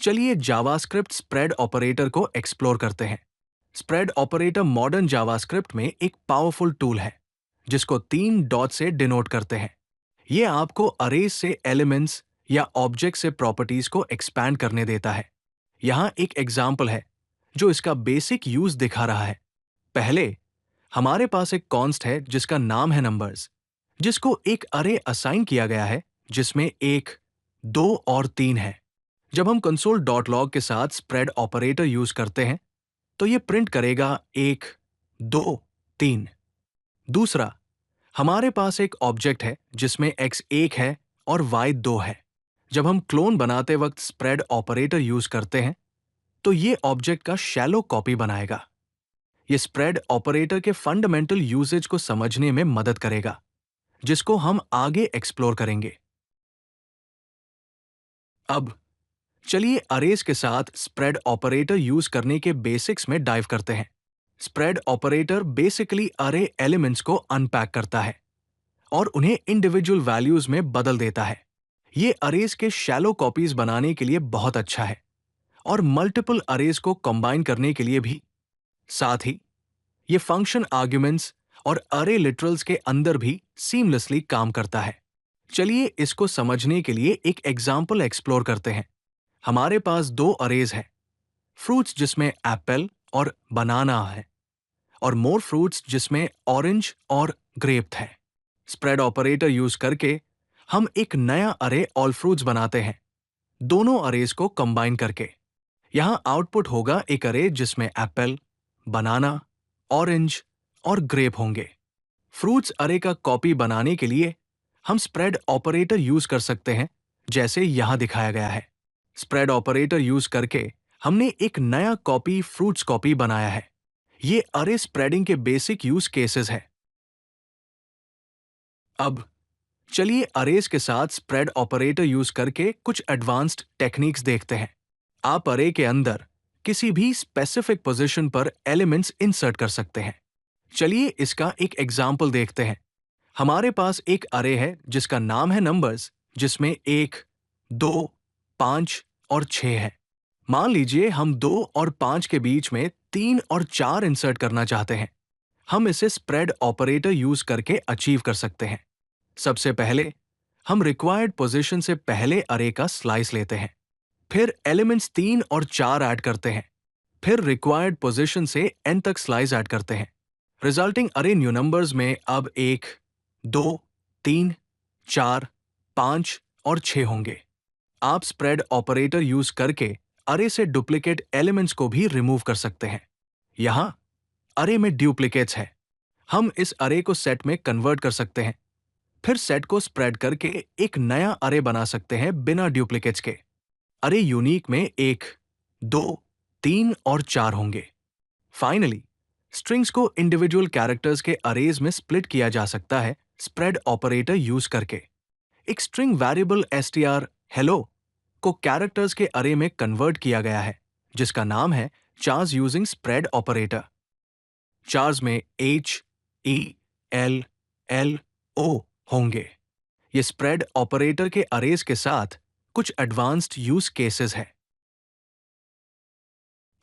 चलिए JavaScript spread operator को explore करते हैं। स्प्रेड ऑपरेटर मॉडर्न जावास्क्रिप्ट में एक पावरफुल टूल है जिसको 3 डॉट से डिनोट करते हैं। ये आपको अरेज से एलिमेंट्स या ऑब्जेक्ट से प्रॉपर्टीज को एक्सपैंड करने देता है। यहाँ एक एग्जाम्पल है जो इसका बेसिक यूज दिखा रहा है। पहले हमारे पास एक कॉन्स्ट है जिसका नाम है नंबर्स, जिसको एक अरे असाइन किया गया है जिसमें 1, 2 और 3 है। जब हम कंसोल डॉट लॉग के साथ स्प्रेड ऑपरेटर यूज करते हैं तो ये प्रिंट करेगा 1, 2, 3। दूसरा, हमारे पास एक ऑब्जेक्ट है जिसमें x 1 है और y 2 है। जब हम क्लोन बनाते वक्त स्प्रेड ऑपरेटर यूज करते हैं तो ये ऑब्जेक्ट का शैलो कॉपी बनाएगा। ये स्प्रेड ऑपरेटर के फंडामेंटल यूजेज को समझने में मदद करेगा, जिसको हम आगे एक्सप्लोर करेंगे। अब चलिए अरेज के साथ स्प्रेड ऑपरेटर यूज करने के बेसिक्स में डाइव करते हैं। स्प्रेड ऑपरेटर बेसिकली अरे एलिमेंट्स को अनपैक करता है और उन्हें इंडिविजुअल वैल्यूज में बदल देता है। ये अरेज के शैलो कॉपीज बनाने के लिए बहुत अच्छा है और मल्टीपल अरेज को कंबाइन करने के लिए भी। साथ ही ये फंक्शन आर्ग्यूमेंट्स और अरे लिटरल्स के अंदर भी सीमलेसली काम करता है। चलिए इसको समझने के लिए एक एग्जाम्पल एक्सप्लोर करते हैं। हमारे पास 2 अरेज हैं, फ्रूट्स जिसमें एप्पल और बनाना है और मोर फ्रूट्स जिसमें ऑरेंज और ग्रेप है। स्प्रेड ऑपरेटर यूज करके हम एक नया अरे ऑल फ्रूट्स बनाते हैं, दोनों अरेज को कंबाइन करके। यहां आउटपुट होगा एक अरे जिसमें एप्पल, बनाना, ऑरेंज और ग्रेप होंगे। फ्रूट्स अरे का कॉपी बनाने के लिए हम स्प्रेड ऑपरेटर यूज कर सकते हैं, जैसे यहां दिखाया गया है। स्प्रेड ऑपरेटर यूज करके हमने एक नया कॉपी फ्रूट्स कॉपी बनाया है। ये अरे स्प्रेडिंग के बेसिक यूज केसेस है। अब चलिए अरेज के साथ स्प्रेड ऑपरेटर यूज करके कुछ एडवांस्ड टेक्निक्स देखते हैं। आप अरे के अंदर किसी भी स्पेसिफिक पोजीशन पर एलिमेंट्स इंसर्ट कर सकते हैं। चलिए इसका एक एग्जाम्पल देखते हैं। हमारे पास एक अरे है जिसका नाम है नंबर्स, जिसमें 1, 2, 5 और 6 है। मान लीजिए हम 2 और 5 के बीच में 3 और 4 इंसर्ट करना चाहते हैं। हम इसे स्प्रेड ऑपरेटर यूज करके अचीव कर सकते हैं। सबसे पहले हम रिक्वायर्ड पोजीशन से पहले अरे का स्लाइस लेते हैं, फिर एलिमेंट्स 3 और 4 ऐड करते हैं, फिर रिक्वायर्ड पोजीशन से n तक स्लाइस ऐड करते हैं। रिजल्टिंग अरे न्यू नंबर्स में अब 1, 2, 3, 4, 5 और 6 होंगे। आप स्प्रेड ऑपरेटर यूज करके अरे से डुप्लीकेट एलिमेंट्स को भी रिमूव कर सकते हैं। यहां अरे में डुप्लीकेट्स है, हम इस अरे को सेट में कन्वर्ट कर सकते हैं, फिर सेट को स्प्रेड करके एक नया अरे बना सकते हैं बिना डुप्लीकेट्स के। अरे यूनिक में 1, 2, 3 और 4 होंगे। फाइनली स्ट्रिंग्स को इंडिविजुअल कैरेक्टर्स के अरेज में स्प्लिट किया जा सकता है स्प्रेड ऑपरेटर यूज करके। एक स्ट्रिंग वेरिएबल str हेलो को कैरेक्टर्स के अरे में कन्वर्ट किया गया है, जिसका नाम है चार्स यूजिंग स्प्रेड ऑपरेटर। चार्स में h, e, l, l, o होंगे। ये स्प्रेड ऑपरेटर के अरेज के साथ कुछ एडवांस्ड यूज केसेस है।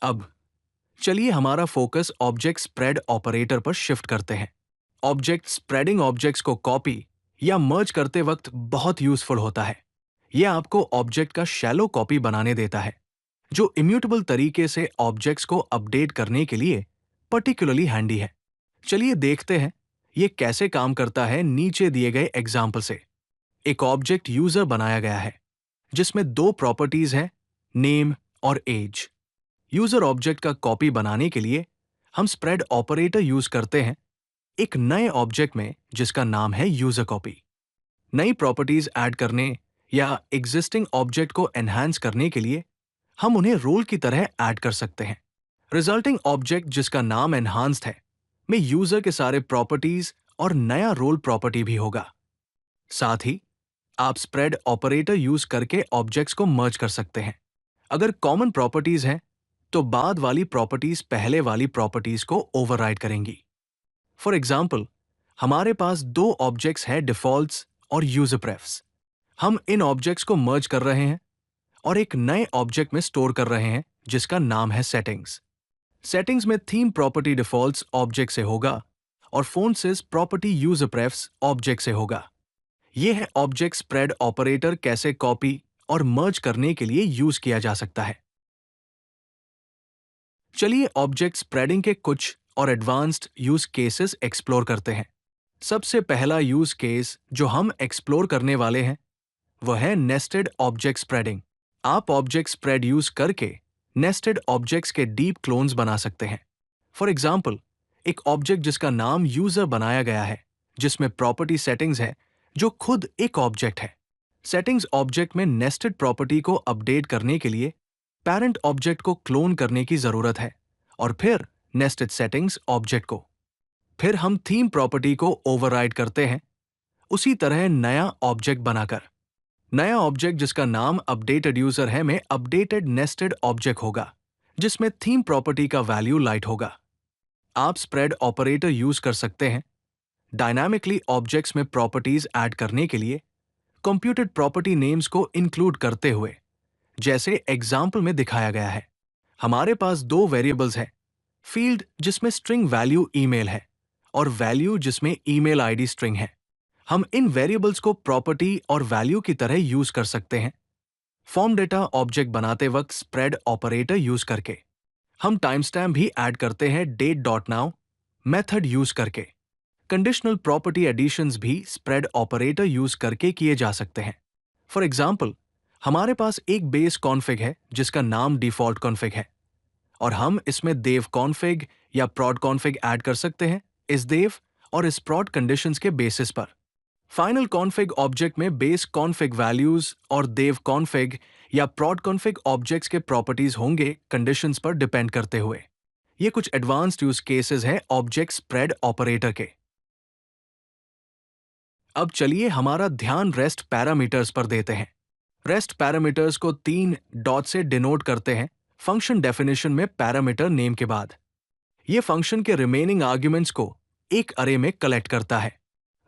अब चलिए हमारा फोकस ऑब्जेक्ट स्प्रेड ऑपरेटर पर शिफ्ट करते हैं। ऑब्जेक्ट स्प्रेडिंग ऑब्जेक्ट्स को कॉपी या मर्ज करते वक्त बहुत यूजफुल होता है। यह आपको ऑब्जेक्ट का शैलो कॉपी बनाने देता है, जो इम्यूटेबल तरीके से ऑब्जेक्ट्स को अपडेट करने के लिए पर्टिकुलरली हैंडी है। चलिए देखते हैं ये कैसे काम करता है नीचे दिए गए एग्जाम्पल से। एक ऑब्जेक्ट यूजर बनाया गया है जिसमें 2 प्रॉपर्टीज हैं, नेम और एज। यूजर ऑब्जेक्ट का कॉपी बनाने के लिए हम स्प्रेड ऑपरेटर यूज करते हैं एक नए ऑब्जेक्ट में जिसका नाम है यूजर कॉपी। नई प्रॉपर्टीज ऐड करने या एग्जिस्टिंग ऑब्जेक्ट को एनहांस करने के लिए हम उन्हें रोल की तरह ऐड कर सकते हैं। रिजल्टिंग ऑब्जेक्ट जिसका नाम एनहांस्ड है में यूजर के सारे प्रॉपर्टीज और नया रोल प्रॉपर्टी भी होगा। साथ ही आप स्प्रेड ऑपरेटर यूज करके ऑब्जेक्ट्स को मर्ज कर सकते हैं। अगर कॉमन प्रॉपर्टीज हैं तो बाद वाली प्रॉपर्टीज पहले वाली प्रॉपर्टीज को ओवरराइड करेंगी। फॉर एग्जाम्पल, हमारे पास 2 ऑब्जेक्ट्स हैं डिफॉल्ट्स और यूजर प्रेफ्स। हम इन ऑब्जेक्ट्स को मर्ज कर रहे हैं और एक नए ऑब्जेक्ट में स्टोर कर रहे हैं जिसका नाम है सेटिंग्स। सेटिंग्स में थीम प्रॉपर्टी डिफॉल्ट्स ऑब्जेक्ट से होगा और फोन्ट्स प्रॉपर्टी यूजर प्रेफ्स ऑब्जेक्ट से होगा। यह है ऑब्जेक्ट स्प्रेड ऑपरेटर कैसे कॉपी और मर्ज करने के लिए यूज किया जा सकता है। चलिए ऑब्जेक्ट स्प्रेडिंग के कुछ और एडवांस्ड यूज केसेस एक्सप्लोर करते हैं। सबसे पहला यूज केस जो हम एक्सप्लोर करने वाले हैं वह है नेस्टेड ऑब्जेक्ट स्प्रेडिंग। आप ऑब्जेक्ट स्प्रेड यूज करके नेस्टेड ऑब्जेक्ट्स के डीप क्लोन्स बना सकते हैं। फॉर एग्जाम्पल, एक ऑब्जेक्ट जिसका नाम यूजर बनाया गया है, जिसमें प्रॉपर्टी सेटिंग्स है जो खुद एक ऑब्जेक्ट है। सेटिंग्स ऑब्जेक्ट में नेस्टेड प्रॉपर्टी को अपडेट करने के लिए पैरेंट ऑब्जेक्ट को क्लोन करने की जरूरत है और फिर नेस्टेड सेटिंग्स ऑब्जेक्ट को। फिर हम थीम प्रॉपर्टी को ओवरराइड करते हैं, उसी तरह नया ऑब्जेक्ट बनाकर। नया ऑब्जेक्ट जिसका नाम अपडेटेड यूजर है में अपडेटेड नेस्टेड ऑब्जेक्ट होगा जिसमें थीम प्रॉपर्टी का वैल्यू लाइट होगा। आप स्प्रेड ऑपरेटर यूज कर सकते हैं डायनामिकली ऑब्जेक्ट्स में प्रॉपर्टीज ऐड करने के लिए कंप्यूटेड प्रॉपर्टी नेम्स को इंक्लूड करते हुए, जैसे एग्जाम्पल में दिखाया गया है। हमारे पास दो वेरिएबल्स हैं, फील्ड जिसमें स्ट्रिंग वैल्यू ईमेल है और वैल्यू जिसमें ईमेल आईडी स्ट्रिंग है। हम इन वेरिएबल्स को प्रॉपर्टी और वैल्यू की तरह यूज कर सकते हैं फॉर्म डेटा ऑब्जेक्ट बनाते वक्त स्प्रेड ऑपरेटर यूज करके। हम टाइम स्टैम्प भी ऐड करते हैं date.now मेथड यूज करके। कंडीशनल प्रॉपर्टी एडिशंस भी स्प्रेड ऑपरेटर यूज करके किए जा सकते हैं। फॉर एग्जाम्पल, हमारे पास एक बेस कॉन्फ़िग है जिसका नाम डिफॉल्ट कॉन्फ़िग है और हम इसमें देव कॉन्फ़िग या prod कॉन्फ़िग ऐड कर सकते हैं इस देव और इस prod कंडीशंस के बेसिस पर। फाइनल कॉन्फ़िग ऑब्जेक्ट में बेस कॉन्फ़िग वैल्यूज और देव कॉन्फ़िग या prod कॉन्फ़िग ऑब्जेक्ट्स के प्रॉपर्टीज होंगे कंडीशंस पर डिपेंड करते हुए। ये कुछ एडवांस्ड यूज केसेस हैं ऑब्जेक्ट स्प्रेड ऑपरेटर के। अब चलिए हमारा ध्यान रेस्ट पैरामीटर्स पर देते हैं। रेस्ट पैरामीटर्स को 3 डॉट से डिनोट करते हैं फंक्शन डेफिनेशन में पैरामीटर नेम के बाद। ये फंक्शन के रिमेनिंग आर्ग्यूमेंट्स को एक अरे में कलेक्ट करता है।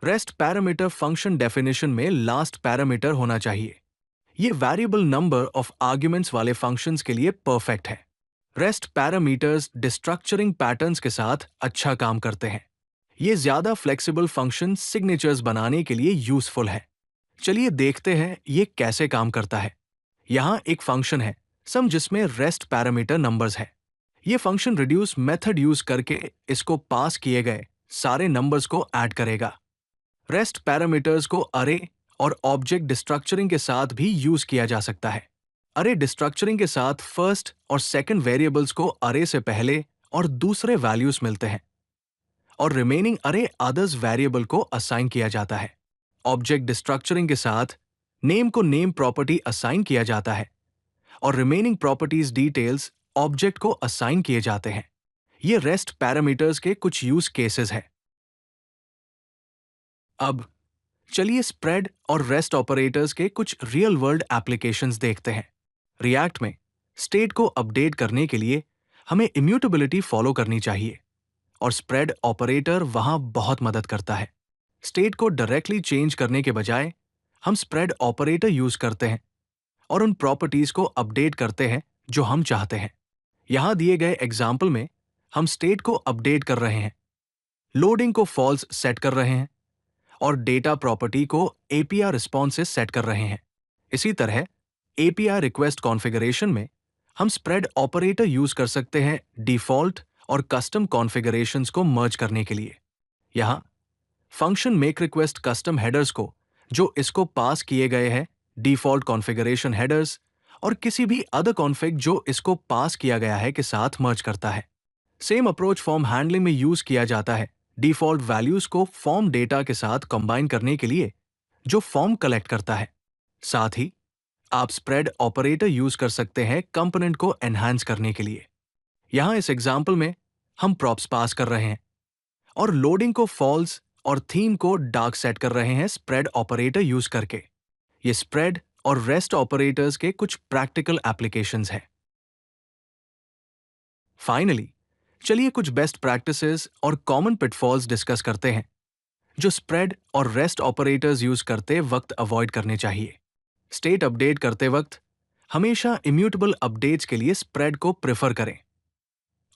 रेस्ट पैरामीटर फंक्शन डेफिनेशन में लास्ट पैरामीटर होना चाहिए। ये वेरिएबल नंबर ऑफ आर्ग्यूमेंट्स वाले फंक्शंस के लिए परफेक्ट है। रेस्ट पैरामीटर्स डिस्ट्रक्चरिंग पैटर्न्स के साथ अच्छा काम करते हैं। ये ज्यादा फ्लेक्सिबल फंक्शन सिग्नेचर्स बनाने के लिए यूजफुल है। चलिए देखते हैं ये कैसे काम करता है। यहाँ एक फंक्शन है सम जिसमें रेस्ट पैरामीटर नंबर्स है। ये फंक्शन रिड्यूस मेथड यूज करके इसको पास किए गए सारे नंबर्स को ऐड करेगा। रेस्ट पैरामीटर्स को अरे और ऑब्जेक्ट डिस्ट्रक्चरिंग के साथ भी यूज किया जा सकता है। अरे डिस्ट्रक्चरिंग के साथ फर्स्ट और सेकंड वेरिएबल्स को अरे से पहले और दूसरे वैल्यूज मिलते हैं और रिमेनिंग अरे अदर्स वेरिएबल को असाइन किया जाता है। ऑब्जेक्ट डिस्ट्रक्चरिंग के साथ नेम को नेम प्रॉपर्टी असाइन किया जाता है और रिमेनिंग प्रॉपर्टीज डिटेल्स ऑब्जेक्ट को असाइन किए जाते हैं। ये रेस्ट पैरामीटर्स के कुछ यूज केसेस हैं। अब चलिए स्प्रेड और रेस्ट ऑपरेटर्स के कुछ रियल वर्ल्ड एप्लीकेशंस देखते हैं। रिएक्ट में स्टेट को अपडेट करने के लिए हमें इम्यूटेबिलिटी फॉलो करनी चाहिए और स्प्रेड ऑपरेटर वहां बहुत मदद करता है। स्टेट को डायरेक्टली चेंज करने के बजाय हम स्प्रेड ऑपरेटर यूज करते हैं और उन प्रॉपर्टीज को अपडेट करते हैं जो हम चाहते हैं। यहां दिए गए एग्जाम्पल में हम स्टेट को अपडेट कर रहे हैं, लोडिंग को फॉल्स सेट कर रहे हैं और डेटा प्रॉपर्टी को एपीआई रिस्पॉन्स से सेट कर रहे हैं। इसी तरह एपीआई रिक्वेस्ट कॉन्फ़िगरेशन में हम स्प्रेड ऑपरेटर यूज कर सकते हैं डिफॉल्ट और कस्टम कॉन्फ़िगरेशंस को मर्ज करने के लिए। यहां function make request custom headers को जो इसको पास किए गए हैं डिफॉल्ट कॉन्फ़िगरेशन हेडर्स और किसी भी अदर कॉन्फ़िग जो इसको पास किया गया है के साथ मर्ज करता है। सेम अप्रोच फॉर्म हैंडलिंग में यूज किया जाता है डिफॉल्ट वैल्यूज को फॉर्म डेटा के साथ कंबाइन करने के लिए जो फॉर्म कलेक्ट करता है। साथ ही आप स्प्रेड ऑपरेटर यूज कर सकते हैं कंपोनेंट को एनहांस करने के लिए। यहां इस एग्जाम्पल में हम प्रॉप्स पास कर रहे हैं और लोडिंग को फॉल्स और थीम को डार्क सेट कर रहे हैं स्प्रेड ऑपरेटर यूज करके। ये स्प्रेड और रेस्ट ऑपरेटर्स के कुछ प्रैक्टिकल एप्लीकेशंस हैं। फाइनली चलिए कुछ बेस्ट प्रैक्टिसेस और कॉमन पिटफॉल्स डिस्कस करते हैं जो स्प्रेड और रेस्ट ऑपरेटर्स यूज करते वक्त अवॉइड करने चाहिए। स्टेट अपडेट करते वक्त हमेशा इम्यूटेबल अपडेट्स के लिए स्प्रेड को प्रेफर करें,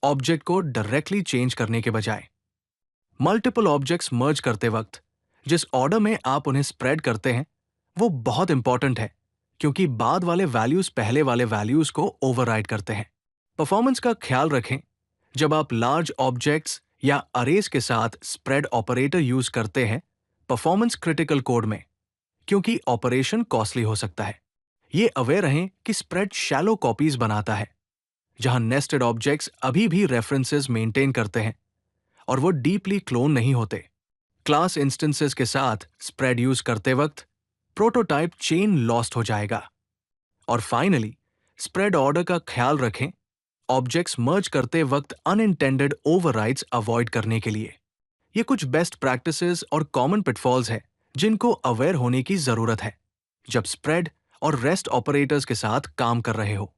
ऑब्जेक्ट को डायरेक्टली चेंज करने के बजाय। मल्टीपल ऑब्जेक्ट्स मर्ज करते वक्त जिस ऑर्डर में आप उन्हें स्प्रेड करते हैं वो बहुत इंपॉर्टेंट है, क्योंकि बाद वाले वैल्यूज पहले वाले वैल्यूज को ओवरराइड करते हैं। परफॉर्मेंस का ख्याल रखें जब आप लार्ज ऑब्जेक्ट्स या अरेज के साथ स्प्रेड ऑपरेटर यूज करते हैं परफॉर्मेंस क्रिटिकल कोड में, क्योंकि ऑपरेशन कॉस्टली हो सकता है। ये अवेयर रहें कि स्प्रेड शैलो कॉपीज बनाता है, जहां नेस्टेड ऑब्जेक्ट्स अभी भी रेफरेंसेस मेंटेन करते हैं और वो डीपली क्लोन नहीं होते। क्लास इंस्टेंसेस के साथ स्प्रेड यूज करते वक्त प्रोटोटाइप चेन लॉस्ट हो जाएगा। और फाइनली स्प्रेड ऑर्डर का ख्याल रखें ऑब्जेक्ट्स मर्ज करते वक्त अनइंटेंडेड ओवरराइड्स अवॉइड करने के लिए। ये कुछ बेस्ट प्रैक्टिसेस और कॉमन पिटफॉल्स हैं जिनको अवेयर होने की जरूरत है जब स्प्रेड और रेस्ट ऑपरेटर्स के साथ काम कर रहे हो।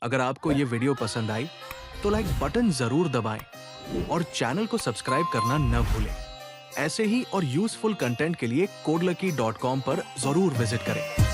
अगर आपको ये वीडियो पसंद आई तो लाइक बटन जरूर दबाएं और चैनल को सब्सक्राइब करना न भूलें। ऐसे ही और यूजफुल कंटेंट के लिए codelucky.com पर जरूर विजिट करें।